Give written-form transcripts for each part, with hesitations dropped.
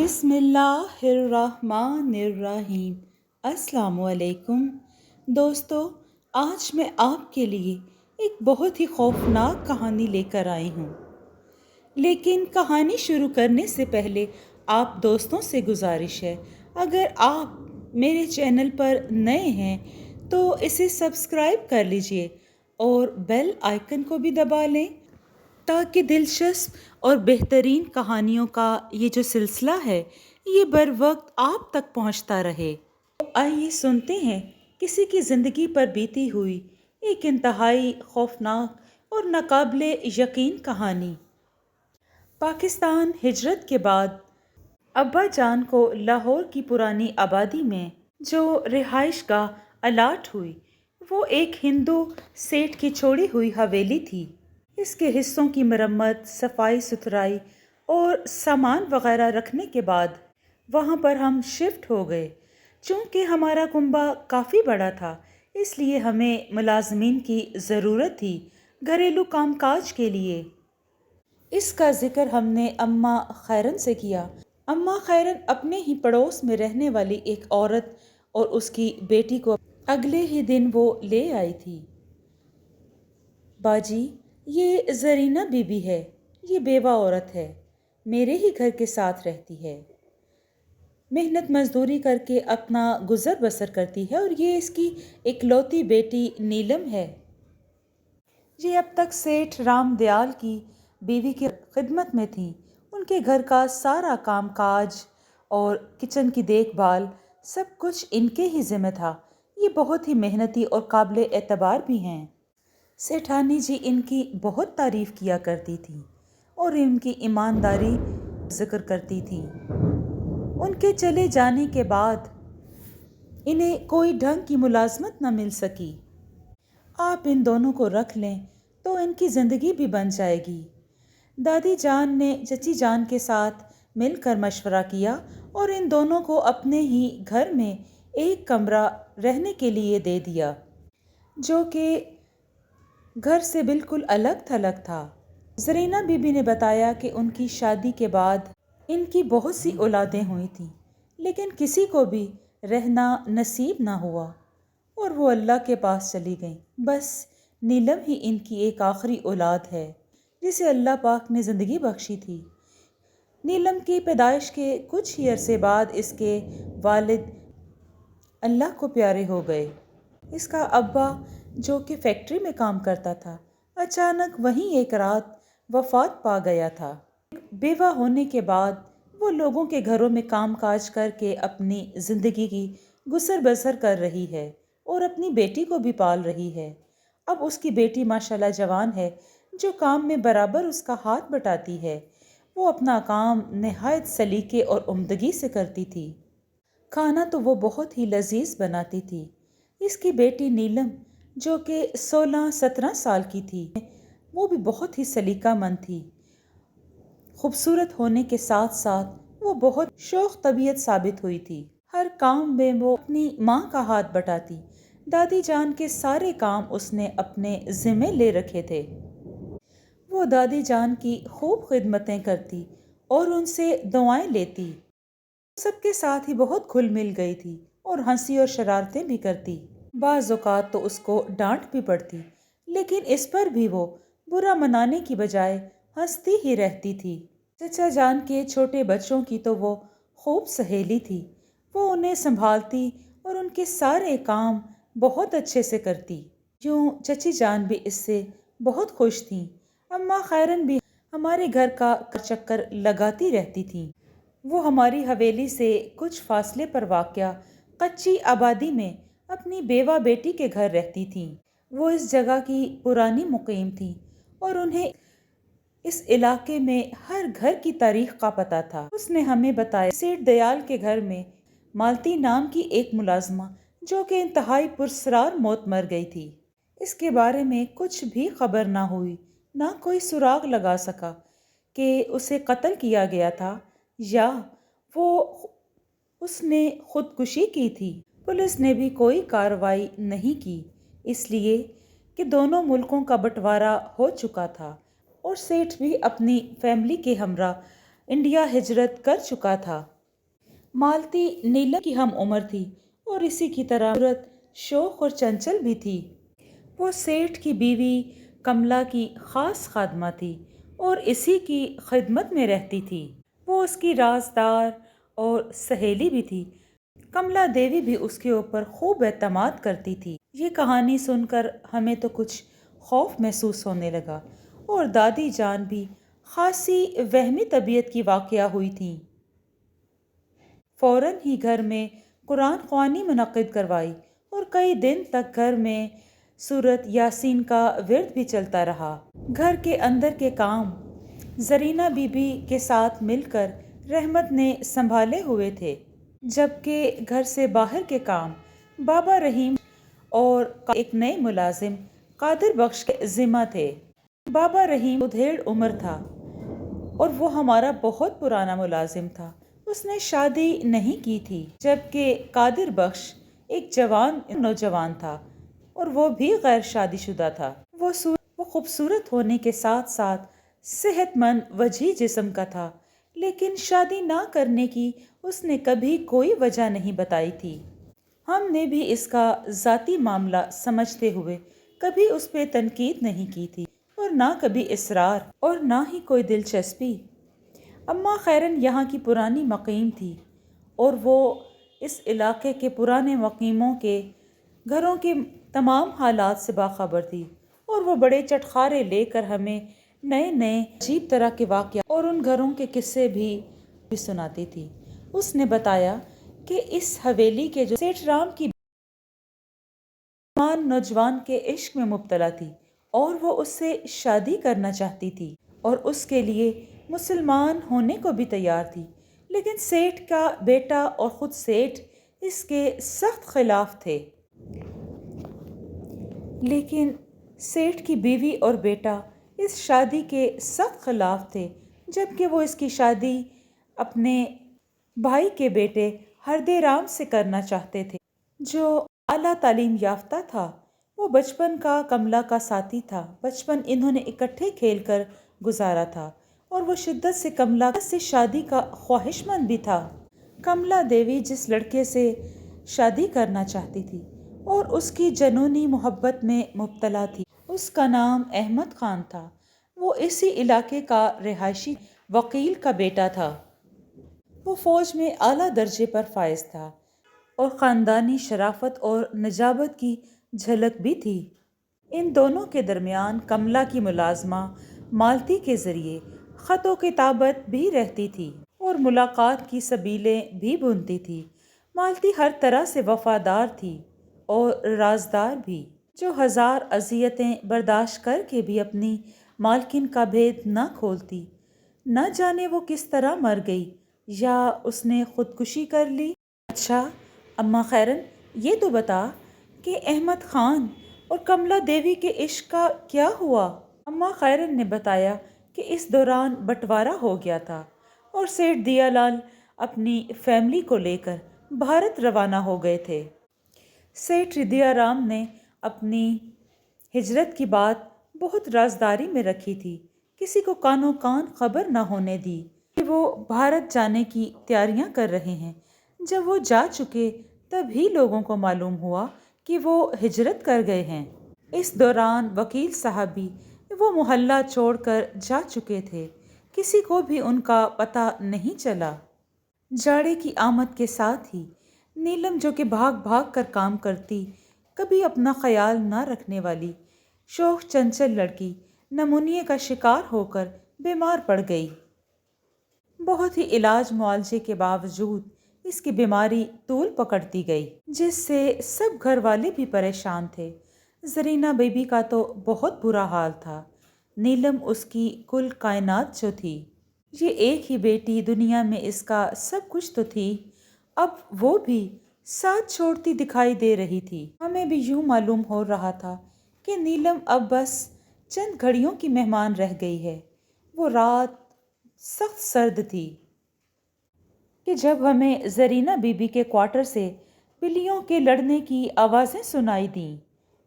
بسم اللہ الرحمن الرحیم۔ السلام علیکم دوستو، آج میں آپ کے لیے ایک بہت ہی خوفناک کہانی لے کر آئی ہوں، لیکن کہانی شروع کرنے سے پہلے آپ دوستوں سے گزارش ہے، اگر آپ میرے چینل پر نئے ہیں تو اسے سبسکرائب کر لیجئے اور بیل آئیکن کو بھی دبا لیں تاکہ دلچسپ اور بہترین کہانیوں کا یہ جو سلسلہ ہے یہ بر وقت آپ تک پہنچتا رہے۔ آئیے سنتے ہیں کسی کی زندگی پر بیتی ہوئی ایک انتہائی خوفناک اور ناقابل یقین کہانی۔ پاکستان ہجرت کے بعد ابا جان کو لاہور کی پرانی آبادی میں جو رہائش گاہ الاٹ ہوئی وہ ایک ہندو سیٹھ کی چھوڑی ہوئی حویلی تھی۔ اس کے حصوں کی مرمت، صفائی ستھرائی اور سامان وغیرہ رکھنے کے بعد وہاں پر ہم شفٹ ہو گئے۔ چونکہ ہمارا کنبہ کافی بڑا تھا اس لیے ہمیں ملازمین کی ضرورت تھی گھریلو کام کاج کے لیے۔ اس کا ذکر ہم نے اماں خیرن سے کیا۔ اماں خیرن اپنے ہی پڑوس میں رہنے والی ایک عورت اور اس کی بیٹی کو اگلے ہی دن وہ لے آئی تھی۔ باجی، یہ زرینہ بی بی ہے، یہ بیوہ عورت ہے، میرے ہی گھر کے ساتھ رہتی ہے، محنت مزدوری کر کے اپنا گزر بسر کرتی ہے، اور یہ اس کی اکلوتی بیٹی نیلم ہے۔ یہ اب تک سیٹھ رام دیال کی بیوی کی خدمت میں تھی۔ ان کے گھر کا سارا کام کاج اور کچن کی دیکھ بھال سب کچھ ان کے ہی ذمہ تھا۔ یہ بہت ہی محنتی اور قابل اعتبار بھی ہیں۔ سیٹھانی جی ان کی بہت تعریف کیا کرتی تھی اور ان کی ایمانداری ذکر کرتی تھی۔ ان کے چلے جانے کے بعد انہیں کوئی ڈھنگ کی ملازمت نہ مل سکی۔ آپ ان دونوں کو رکھ لیں تو ان کی زندگی بھی بن جائے گی۔ دادی جان نے چچی جان کے ساتھ مل کر مشورہ کیا اور ان دونوں کو اپنے ہی گھر میں ایک کمرہ رہنے کے لیے دے دیا، جو کہ گھر سے بالکل الگ تھلگ تھا۔ زرینہ بی بی نے بتایا کہ ان کی شادی کے بعد ان کی بہت سی اولادیں ہوئی تھیں، لیکن کسی کو بھی رہنا نصیب نہ ہوا اور وہ اللہ کے پاس چلی گئیں۔ بس نیلم ہی ان کی ایک آخری اولاد ہے جسے اللہ پاک نے زندگی بخشی تھی۔ نیلم کی پیدائش کے کچھ ہی عرصے بعد اس کے والد اللہ کو پیارے ہو گئے۔ اس کا ابا جو کہ فیکٹری میں کام کرتا تھا اچانک وہیں ایک رات وفات پا گیا تھا۔ بیوہ ہونے کے بعد وہ لوگوں کے گھروں میں کام کاج کر کے اپنی زندگی کی گزر بسر کر رہی ہے اور اپنی بیٹی کو بھی پال رہی ہے۔ اب اس کی بیٹی ماشاءاللہ جوان ہے جو کام میں برابر اس کا ہاتھ بٹاتی ہے۔ وہ اپنا کام نہایت سلیقے اور عمدگی سے کرتی تھی۔ کھانا تو وہ بہت ہی لذیذ بناتی تھی۔ اس کی بیٹی نیلم جو کہ 16-17 سال کی تھی وہ بھی بہت ہی سلیقہ مند تھی۔ خوبصورت ہونے کے ساتھ ساتھ وہ بہت شوخ طبیعت ثابت ہوئی تھی۔ ہر کام میں وہ اپنی ماں کا ہاتھ بٹاتی۔ دادی جان کے سارے کام اس نے اپنے ذمہ لے رکھے تھے۔ وہ دادی جان کی خوب خدمتیں کرتی اور ان سے دعائیں لیتی۔ سب کے ساتھ ہی بہت گھل مل گئی تھی اور ہنسی اور شرارتیں بھی کرتی۔ بعض اوقات تو اس کو ڈانٹ بھی پڑتی، لیکن اس پر بھی وہ برا منانے کی بجائے ہنستی ہی رہتی تھی۔ چچا جان کے چھوٹے بچوں کی تو وہ خوب سہیلی تھی۔ وہ انہیں سنبھالتی اور ان کے سارے کام بہت اچھے سے کرتی۔ یوں چچی جان بھی اس سے بہت خوش تھیں۔ اماں خیرن بھی ہمارے گھر کا چکر لگاتی رہتی تھیں۔ وہ ہماری حویلی سے کچھ فاصلے پر واقع کچی آبادی میں اپنی بیوہ بیٹی کے گھر رہتی تھیں۔ وہ اس جگہ کی پرانی مقیم تھیں اور انہیں اس علاقے میں ہر گھر کی تاریخ کا پتہ تھا۔ اس نے ہمیں بتایا سیٹھ دیال کے گھر میں مالتی نام کی ایک ملازمہ جو کہ انتہائی پراسرار موت مر گئی تھی۔ اس کے بارے میں کچھ بھی خبر نہ ہوئی، نہ کوئی سراغ لگا سکا کہ اسے قتل کیا گیا تھا یا وہ اس نے خودکشی کی تھی۔ پولیس نے بھی کوئی کارروائی نہیں کی، اس لیے کہ دونوں ملکوں کا بٹوارا ہو چکا تھا اور سیٹھ بھی اپنی فیملی کے ہمراہ انڈیا ہجرت کر چکا تھا۔ مالتی نیلم کی ہم عمر تھی اور اسی کی طرح صورت شوخ اور چنچل بھی تھی۔ وہ سیٹھ کی بیوی کملا کی خاص خادمہ تھی اور اسی کی خدمت میں رہتی تھی۔ وہ اس کی رازدار اور سہیلی بھی تھی۔ کملا دیوی بھی اس کے اوپر خوب اعتماد کرتی تھی۔ یہ کہانی سن کر ہمیں تو کچھ خوف محسوس ہونے لگا اور دادی جان بھی خاصی وہمی طبیعت کی واقعہ ہوئی تھیں۔ فوراً ہی گھر میں قرآن خوانی منعقد کروائی اور کئی دن تک گھر میں سورت یاسین کا ورد بھی چلتا رہا۔ گھر کے اندر کے کام زرینہ بی بی کے ساتھ مل کر رحمت نے سنبھالے ہوئے تھے، جبکہ گھر سے باہر کے کام بابا رحیم اور ایک نئے ملازم قادر بخش کے ذمہ تھے۔ بابا رحیم ادھیڑ عمر تھا اور وہ ہمارا بہت پرانا ملازم تھا۔ اس نے شادی نہیں کی تھی، جبکہ قادر بخش ایک جوان نوجوان تھا اور وہ بھی غیر شادی شدہ تھا۔ وہ خوبصورت ہونے کے ساتھ ساتھ صحت مند وجیح جسم کا تھا، لیکن شادی نہ کرنے کی اس نے کبھی کوئی وجہ نہیں بتائی تھی۔ ہم نے بھی اس کا ذاتی معاملہ سمجھتے ہوئے کبھی اس پہ تنقید نہیں کی تھی اور نہ کبھی اصرار اور نہ ہی کوئی دلچسپی۔ اماں خیرن یہاں کی پرانی مقیم تھی اور وہ اس علاقے کے پرانے مقیموں کے گھروں کے تمام حالات سے باخبر تھی اور وہ بڑے چٹخارے لے کر ہمیں نئے نئے عجیب طرح کے واقعات اور ان گھروں کے قصے بھی سناتی تھی۔ اس نے بتایا کہ اس حویلی کے جو سیٹھ رام کی نوجوان کے عشق میں مبتلا تھی اور وہ اس سے شادی کرنا چاہتی تھی اور اس کے لیے مسلمان ہونے کو بھی تیار تھی، لیکن سیٹھ کا بیٹا اور خود سیٹھ اس کے سخت خلاف تھے۔ لیکن سیٹھ کی بیوی اور بیٹا اس شادی کے سخت خلاف تھے، جبکہ وہ اس کی شادی اپنے بھائی کے بیٹے ہردے رام سے کرنا چاہتے تھے، جو اعلیٰ تعلیم یافتہ تھا۔ وہ بچپن کا کملا کا ساتھی تھا۔ بچپن انہوں نے اکٹھے کھیل کر گزارا تھا اور وہ شدت سے کملا سے شادی کا خواہش مند بھی تھا۔ کملا دیوی جس لڑکے سے شادی کرنا چاہتی تھی اور اس کی جنونی محبت میں مبتلا تھی، اس کا نام احمد خان تھا۔ وہ اسی علاقے کا رہائشی وکیل کا بیٹا تھا۔ وہ فوج میں اعلیٰ درجے پر فائز تھا اور خاندانی شرافت اور نجابت کی جھلک بھی تھی۔ ان دونوں کے درمیان کملا کی ملازمہ مالتی کے ذریعے خط و کتابت بھی رہتی تھی اور ملاقات کی سبیلیں بھی بنتی تھی۔ مالتی ہر طرح سے وفادار تھی اور رازدار بھی، جو ہزار اذیتیں برداشت کر کے بھی اپنی مالکن کا بھید نہ کھولتی۔ نہ جانے وہ کس طرح مر گئی یا اس نے خودکشی کر لی۔ اچھا اماں خیرن، یہ تو بتا کہ احمد خان اور کملا دیوی کے عشق کا کیا ہوا؟ اماں خیرن نے بتایا کہ اس دوران بٹوارہ ہو گیا تھا اور سیٹھ دیا لال اپنی فیملی کو لے کر بھارت روانہ ہو گئے تھے۔ سیٹھ دیا رام نے اپنی ہجرت کی بات بہت رازداری میں رکھی تھی، کسی کو کانوں کان خبر نہ ہونے دی کہ وہ بھارت جانے کی تیاریاں کر رہے ہیں۔ جب وہ جا چکے تب ہی لوگوں کو معلوم ہوا کہ وہ ہجرت کر گئے ہیں۔ اس دوران وکیل صاحب بھی وہ محلہ چھوڑ کر جا چکے تھے، کسی کو بھی ان کا پتہ نہیں چلا۔ جاڑے کی آمد کے ساتھ ہی نیلم، جو کہ بھاگ بھاگ کر کام کرتی، کبھی اپنا خیال نہ رکھنے والی شوخ چنچل لڑکی، نمونیے کا شکار ہو کر بیمار پڑ گئی۔ بہت ہی علاج معالجے کے باوجود اس کی بیماری طول پکڑتی گئی، جس سے سب گھر والے بھی پریشان تھے۔ زرینہ بی بی کا تو بہت برا حال تھا۔ نیلم اس کی کل کائنات جو تھی، یہ ایک ہی بیٹی دنیا میں اس کا سب کچھ تو تھی، اب وہ بھی ساتھ چھوڑتی دکھائی دے رہی تھی۔ ہمیں بھی یوں معلوم ہو رہا تھا کہ نیلم اب بس چند گھڑیوں کی مہمان رہ گئی ہے۔ وہ رات سخت سرد تھی کہ جب ہمیں زرینہ بی بی کے کوارٹر سے بلیوں کے لڑنے کی آوازیں سنائی دیں،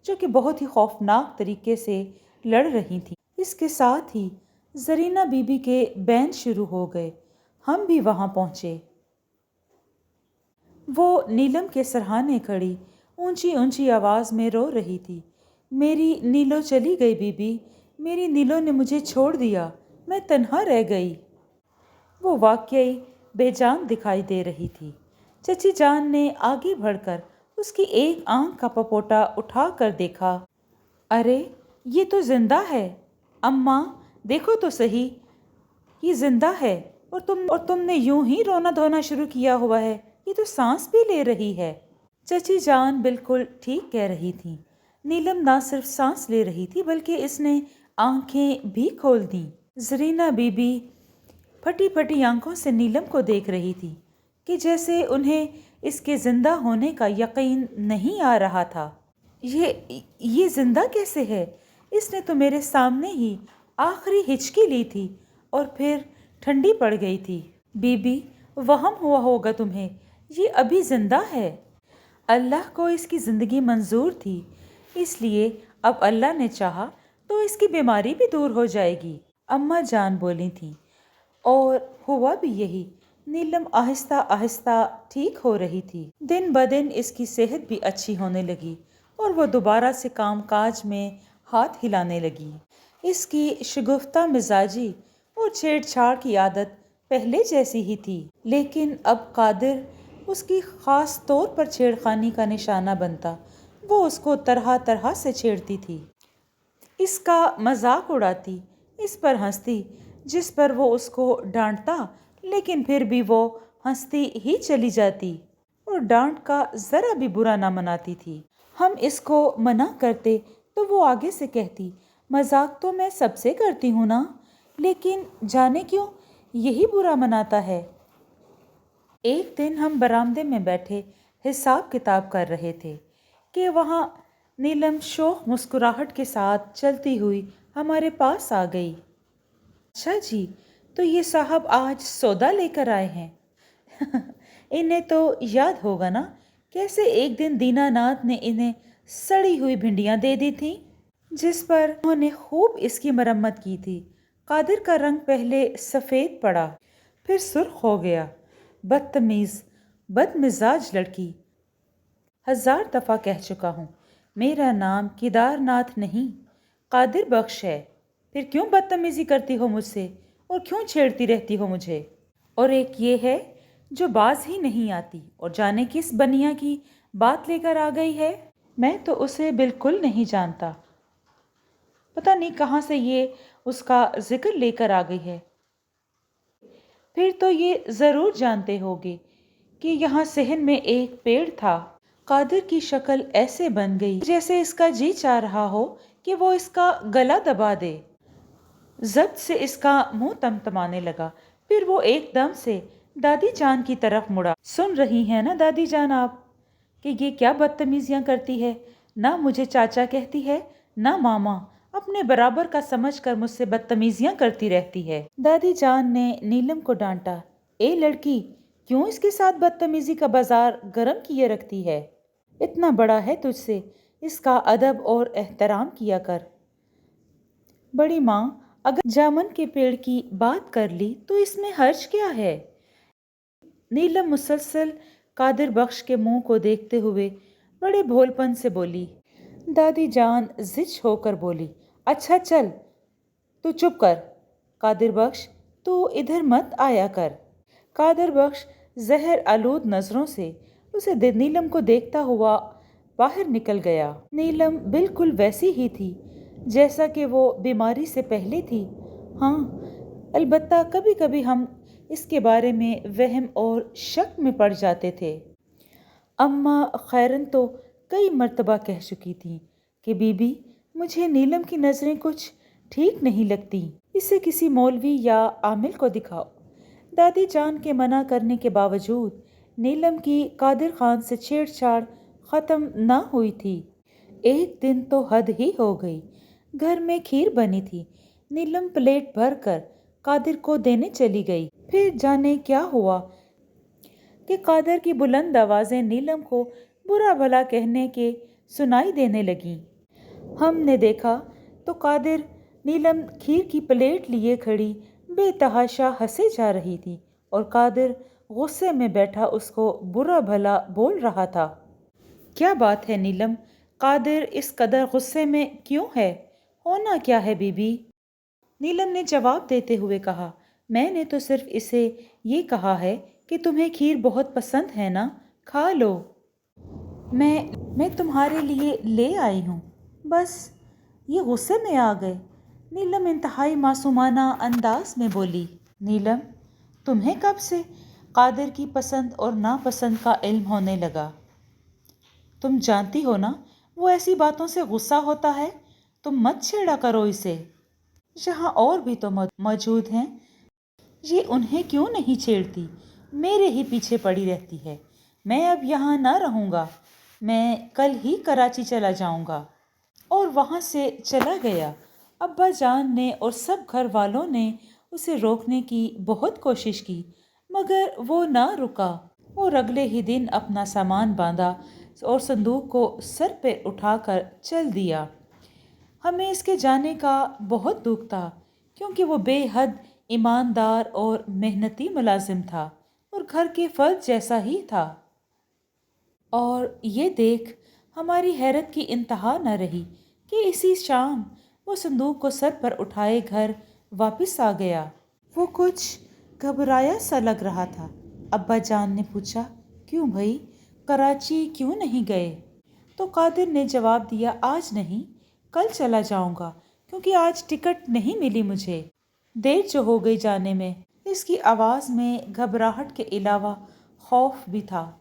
جو کہ بہت ہی خوفناک طریقے سے لڑ رہی تھیں۔ اس کے ساتھ ہی زرینہ بی بی کے بین شروع ہو گئے۔ ہم بھی وہاں پہنچے۔ وہ نیلم کے سرہانے کھڑی اونچی اونچی آواز میں رو رہی تھی۔ میری نیلو چلی گئی بی بی، میری نیلو نے مجھے چھوڑ دیا، میں تنہا رہ گئی۔ وہ واقعی بے جان دکھائی دے رہی تھی۔ چچی جان نے آگے بڑھ کر اس کی ایک آنکھ کا پپوٹا اٹھا کر دیکھا۔ ارے یہ تو زندہ ہے، اماں دیکھو تو صحیح، یہ زندہ ہے، اور تم نے یوں ہی رونا دھونا شروع کیا ہوا ہے، یہ تو سانس بھی لے رہی ہے۔ چچی جان بالکل ٹھیک کہہ رہی تھی۔ نیلم نہ صرف سانس لے رہی تھی بلکہ اس نے آنکھیں بھی کھول دیں۔ زرینہ بی بی پھٹی پھٹی آنکھوں سے نیلم کو دیکھ رہی تھی کہ جیسے انہیں اس کے زندہ ہونے کا یقین نہیں آ رہا تھا۔ یہ زندہ کیسے ہے؟ اس نے تو میرے سامنے ہی آخری ہچکی لی تھی اور پھر ٹھنڈی پڑ گئی تھی۔ بی بی وہم ہوا ہوگا تمہیں، یہ ابھی زندہ ہے۔ اللہ کو اس کی زندگی منظور تھی، اس لیے اب اللہ نے چاہا تو اس کی بیماری بھی دور ہو جائے گی، اماں جان بولی تھیں۔ اور ہوا بھی یہی۔ نیلم آہستہ آہستہ ٹھیک ہو رہی تھی۔ دن بدن اس کی صحت بھی اچھی ہونے لگی اور وہ دوبارہ سے کام کاج میں ہاتھ ہلانے لگی۔ اس کی شگفتہ مزاجی اور چھیڑ چھاڑ کی عادت پہلے جیسی ہی تھی، لیکن اب قادر اس کی خاص طور پر چھیڑ خانی کا نشانہ بنتا۔ وہ اس کو طرح طرح سے چھیڑتی تھی، اس کا مذاق اڑاتی، اس پر ہنستی، جس پر وہ اس کو ڈانٹتا لیکن پھر بھی وہ ہنستی ہی چلی جاتی اور ڈانٹ کا ذرا بھی برا نہ مناتی تھی۔ ہم اس کو منع کرتے تو وہ آگے سے کہتی، مذاق تو میں سب سے کرتی ہوں نا، لیکن جانے کیوں یہی برا مناتا ہے۔ ایک دن ہم برآمدے میں بیٹھے حساب کتاب کر رہے تھے کہ وہاں نیلم شوخ مسکراہٹ کے ساتھ چلتی ہوئی ہمارے پاس آ گئی۔ اچھا جی، تو یہ صاحب آج سودا لے کر آئے ہیں۔ انہیں تو یاد ہوگا نا کیسے ایک دن دینا ناتھ نے انہیں سڑی ہوئی بھنڈیاں دے دی تھیں، جس پر انہوں نے خوب اس کی مرمت کی تھی۔ قادر کا رنگ پہلے سفید پڑا، پھر سرخ ہو گیا۔ بدتمیز، بد مزاج لڑکی، 1000 دفعہ کہہ چکا ہوں، میرا نام کیدار ناتھ نہیں، قادر بخش ہے۔ پھر کیوں بدتمیزی کرتی ہو مجھ سے اور کیوں چھیڑتی رہتی ہو مجھے؟ اور ایک یہ ہے جو باز ہی نہیں آتی اور جانے کس بنیا کی بات لے کر آ گئی ہے۔ میں تو اسے بالکل نہیں جانتا، پتہ نہیں کہاں سے یہ اس کا ذکر لے کر آ گئی ہے۔ پھر تو یہ ضرور جانتے ہوگے کہ یہاں صحن میں ایک پیڑ تھا۔ قادر کی شکل ایسے بن گئی جیسے اس کا جی چاہ رہا ہو کہ وہ اس کا گلا دبا دے۔ ضبط سے اس کا منہ تمتمانے لگا، پھر وہ ایک دم سے دادی جان کی طرف مڑا۔ سن رہی ہیں نا دادی جان آپ کہ یہ کیا بدتمیزیاں کرتی ہے؟ نہ مجھے چاچا کہتی ہے نہ ماما، اپنے برابر کا سمجھ کر مجھ سے بدتمیزیاں کرتی رہتی ہے۔ دادی جان نے نیلم کو ڈانٹا، اے لڑکی، کیوں اس کے ساتھ بدتمیزی کا بازار گرم کیے رکھتی ہے؟ اتنا بڑا ہے تجھ سے، اس کا ادب اور احترام کیا کر۔ بڑی ماں، اگر جامن کے پیڑ کی بات کر لی تو اس میں حرج کیا ہے؟ نیلم مسلسل قادر بخش کے منہ کو دیکھتے ہوئے بڑے بھولپن سے بولی۔ دادی جان زچ ہو کر بولی، اچھا چل تو چپ کر، قادر بخش تو ادھر مت آیا کر۔ قادر بخش زہر آلود نظروں سے اسے نیلم کو دیکھتا ہوا باہر نکل گیا۔ نیلم بالکل ویسی ہی تھی جیسا کہ وہ بیماری سے پہلے تھی۔ ہاں، البتہ کبھی کبھی ہم اس کے بارے میں وہم اور شک میں پڑ جاتے تھے۔ اماں خیرن تو کئی مرتبہ کہہ چکی تھیں کہ بی بی مجھے نیلم کی نظریں کچھ ٹھیک نہیں لگتی، اسے کسی مولوی یا عامل کو دکھاؤ۔ دادی جان کے منع کرنے کے باوجود نیلم کی قادر خان سے چھیڑ چھاڑ ختم نہ ہوئی تھی۔ ایک دن تو حد ہی ہو گئی، گھر میں کھیر بنی تھی، نیلم پلیٹ بھر کر قادر کو دینے چلی گئی۔ پھر جانے کیا ہوا کہ قادر کی بلند آوازیں نیلم کو برا بھلا کہنے کے سنائی دینے لگیں۔ ہم نے دیکھا تو قادر نیلم کھیر کی پلیٹ لیے کھڑی بے تحاشا ہنسے جا رہی تھی اور قادر غصے میں بیٹھا اس کو برا بھلا بول رہا تھا۔ کیا بات ہے نیلم، قادر اس قدر غصے میں کیوں ہے؟ ہونا کیا ہے بی بی؟ نیلم نے جواب دیتے ہوئے کہا، میں نے تو صرف اسے یہ کہا ہے کہ تمہیں کھیر بہت پسند ہے نا، کھا لو۔ میں تمہارے لیے لے آئی ہوں۔ بس یہ غصے میں آ گئے؟ نیلم انتہائی معصومانہ انداز میں بولی۔ نیلم، تمہیں کب سے قادر کی پسند اور ناپسند کا علم ہونے لگا؟ تم جانتی ہو نا وہ ایسی باتوں سے غصہ ہوتا ہے، تم مت چھیڑا کرو اسے۔ یہاں اور بھی تو موجود ہیں، یہ انہیں کیوں نہیں چھیڑتی؟ میرے ہی پیچھے پڑی رہتی ہے۔ میں اب یہاں نہ رہوں گا، میں کل ہی کراچی چلا جاؤں گا۔ اور وہاں سے چلا گیا۔ ابا جان نے اور سب گھر والوں نے اسے روکنے کی بہت کوشش کی، مگر وہ نہ رکا اور اگلے ہی دن اپنا سامان باندھا اور صندوق کو سر پہ اٹھا کر چل دیا۔ ہمیں اس کے جانے کا بہت دکھ تھا، کیونکہ وہ بے حد ایماندار اور محنتی ملازم تھا اور گھر کے فرد جیسا ہی تھا۔ اور یہ دیکھ ہماری حیرت کی انتہا نہ رہی کہ اسی شام وہ صندوق کو سر پر اٹھائے گھر واپس آ گیا۔ وہ کچھ گھبرایا سا لگ رہا تھا۔ ابا جان نے پوچھا، کیوں بھائی، کراچی کیوں نہیں گئے؟ تو قادر نے جواب دیا، آج نہیں، کل چلا جاؤں گا، کیونکہ آج ٹکٹ نہیں ملی مجھے، دیر جو ہو گئی جانے میں۔ اس کی آواز میں گھبراہٹ کے علاوہ خوف بھی تھا،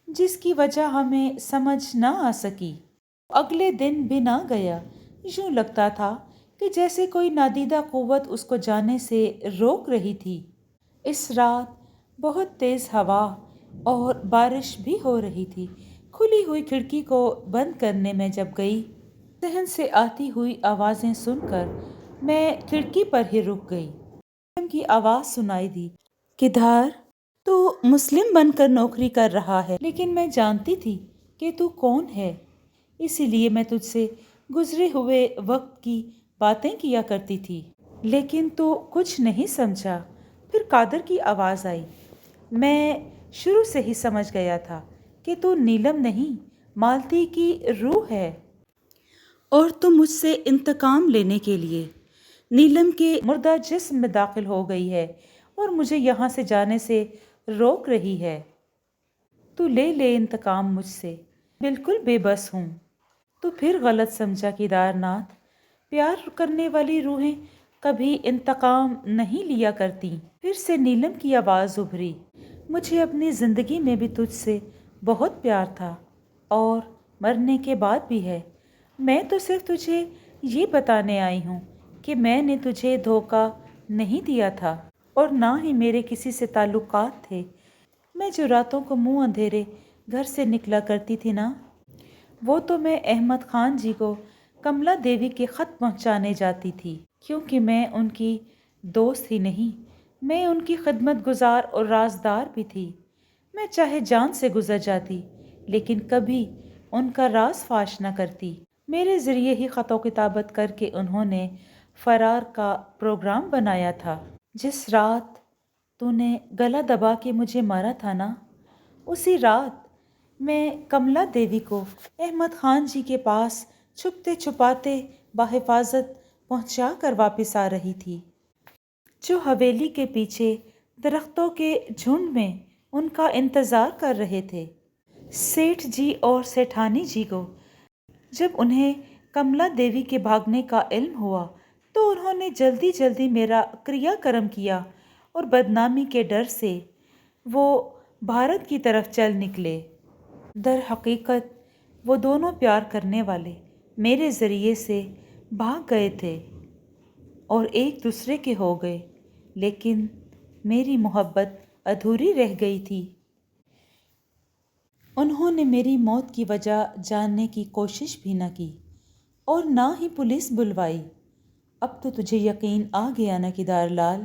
جس کی وجہ ہمیں سمجھ نہ آ سکی۔ اگلے دن بھی نہ گیا۔ یوں لگتا تھا کہ جیسے کوئی نادیدہ قوت اس کو جانے سے روک رہی تھی۔ اس رات بہت تیز ہوا اور بارش بھی ہو رہی تھی۔ کھلی ہوئی کھڑکی کو بند کرنے میں جب گئی، صحن سے آتی ہوئی آوازیں سن کر میں کھڑکی پر ہی رک گئی۔ مسلم کی آواز سنائی دی، کدھر؟ تو مسلم بن کر نوکری کر رہا ہے، لیکن میں جانتی تھی کہ تو کون ہے، اسی لیے میں تجھ سے گزرے ہوئے وقت کی باتیں کیا کرتی تھی، لیکن تو کچھ نہیں سمجھا۔ پھر قادر کی آواز آئی، میں شروع سے ہی سمجھ گیا تھا کہ تو نیلم نہیں، مالتی کی روح ہے، اور تم مجھ سے انتقام لینے کے لیے نیلم کے مردہ جسم میں داخل ہو گئی ہے اور مجھے یہاں سے جانے سے روک رہی ہے۔ تو لے لے انتقام مجھ سے، بالکل بے بس ہوں۔ تو پھر غلط سمجھا کیدار ناتھ، پیار کرنے والی روحیں کبھی انتقام نہیں لیا کرتی۔ پھر سے نیلم کی آواز ابھری، مجھے اپنی زندگی میں بھی تجھ سے بہت پیار تھا اور مرنے کے بعد بھی ہے۔ میں تو صرف تجھے یہ بتانے آئی ہوں کہ میں نے تجھے دھوکہ نہیں دیا تھا اور نہ ہی میرے کسی سے تعلقات تھے۔ میں جو راتوں کو منہ اندھیرے گھر سے نکلا کرتی تھی نا، وہ تو میں احمد خان جی کو کملا دیوی کے خط پہنچانے جاتی تھی، کیونکہ میں ان کی دوست ہی نہیں، میں ان کی خدمت گزار اور رازدار بھی تھی۔ میں چاہے جان سے گزر جاتی، لیکن کبھی ان کا راز فاش نہ کرتی۔ میرے ذریعے ہی خط و کتابت کر کے انہوں نے فرار کا پروگرام بنایا تھا۔ جس رات تو نے گلا دبا کے مجھے مارا تھا نا، اسی رات میں کملا دیوی کو احمد خان جی کے پاس چھپتے چھپاتے بحفاظت پہنچا کر واپس آ رہی تھی، جو حویلی کے پیچھے درختوں کے جھنڈ میں ان کا انتظار کر رہے تھے۔ سیٹھ جی اور سیٹھانی جی کو جب انہیں کملا دیوی کے بھاگنے کا علم ہوا تو انہوں نے جلدی جلدی میرا کریا کرم کیا اور بدنامی کے ڈر سے وہ بھارت کی طرف چل نکلے۔ در حقیقت وہ دونوں پیار کرنے والے میرے ذریعے سے بھاگ گئے تھے اور ایک دوسرے کے ہو گئے، لیکن میری محبت ادھوری رہ گئی تھی۔ انہوں نے میری موت کی وجہ جاننے کی کوشش بھی نہ کی اور نہ ہی پولیس بلوائی۔ اب تو تجھے یقین آ گیا نا کیدار لال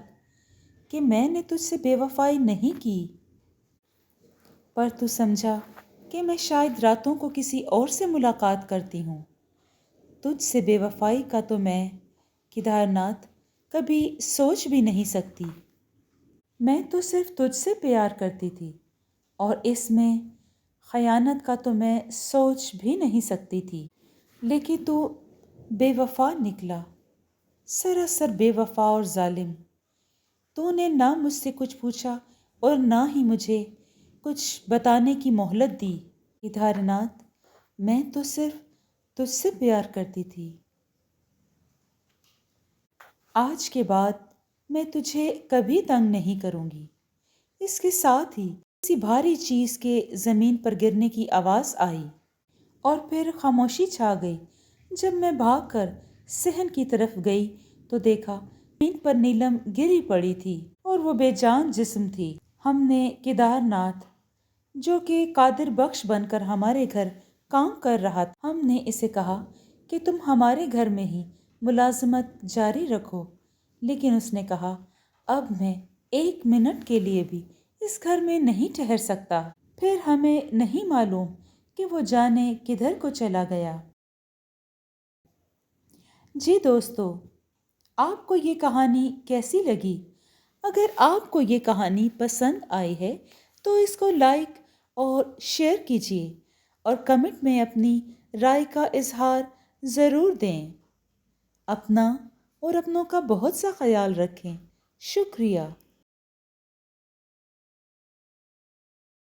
کہ میں نے تجھ سے بے وفائی نہیں کی، پر تو سمجھا کہ میں شاید راتوں کو کسی اور سے ملاقات کرتی ہوں۔ تجھ سے بے وفائی کا تو میں کیدار ناتھ کبھی سوچ بھی نہیں سکتی۔ میں تو صرف تجھ سے پیار کرتی تھی اور اس میں خیانت کا تو میں سوچ بھی نہیں سکتی تھی، لیکن تو بے وفا نکلا، سراسر بے وفا اور ظالم۔ تو نے نہ مجھ سے کچھ پوچھا اور نہ ہی مجھے کچھ بتانے کی مہلت دی۔ کیدار ناتھ، میں تو صرف تجھ سے پیار کرتی تھی۔ آج کے بعد میں تجھے کبھی تنگ نہیں کروں گی۔ اس کے ساتھ ہی کسی بھاری چیز کے زمین پر گرنے کی آواز آئی اور پھر خاموشی چھا گئی۔ جب میں بھاگ کر صحن کی طرف گئی تو دیکھا زمین پر نیلم گری پڑی تھی اور وہ بے جان جسم تھی۔ ہم نے کیدار ناتھ، جو کہ قادر بخش بن کر ہمارے گھر کام کر رہا تھا، ہم نے اسے کہا کہ تم ہمارے گھر میں ہی ملازمت جاری رکھو، لیکن اس نے کہا اب میں 1 منٹ کے لیے بھی اس گھر میں نہیں ٹھہر سکتا۔ پھر ہمیں نہیں معلوم کہ وہ جانے کدھر کو چلا گیا۔ جی دوستو، آپ کو یہ کہانی کیسی لگی؟ اگر آپ کو یہ کہانی پسند آئی ہے تو اس کو لائک اور شیئر کیجیے اور کمنٹ میں اپنی رائے کا اظہار ضرور دیں۔ اپنا اور اپنوں کا بہت سا خیال رکھیں۔ شکریہ۔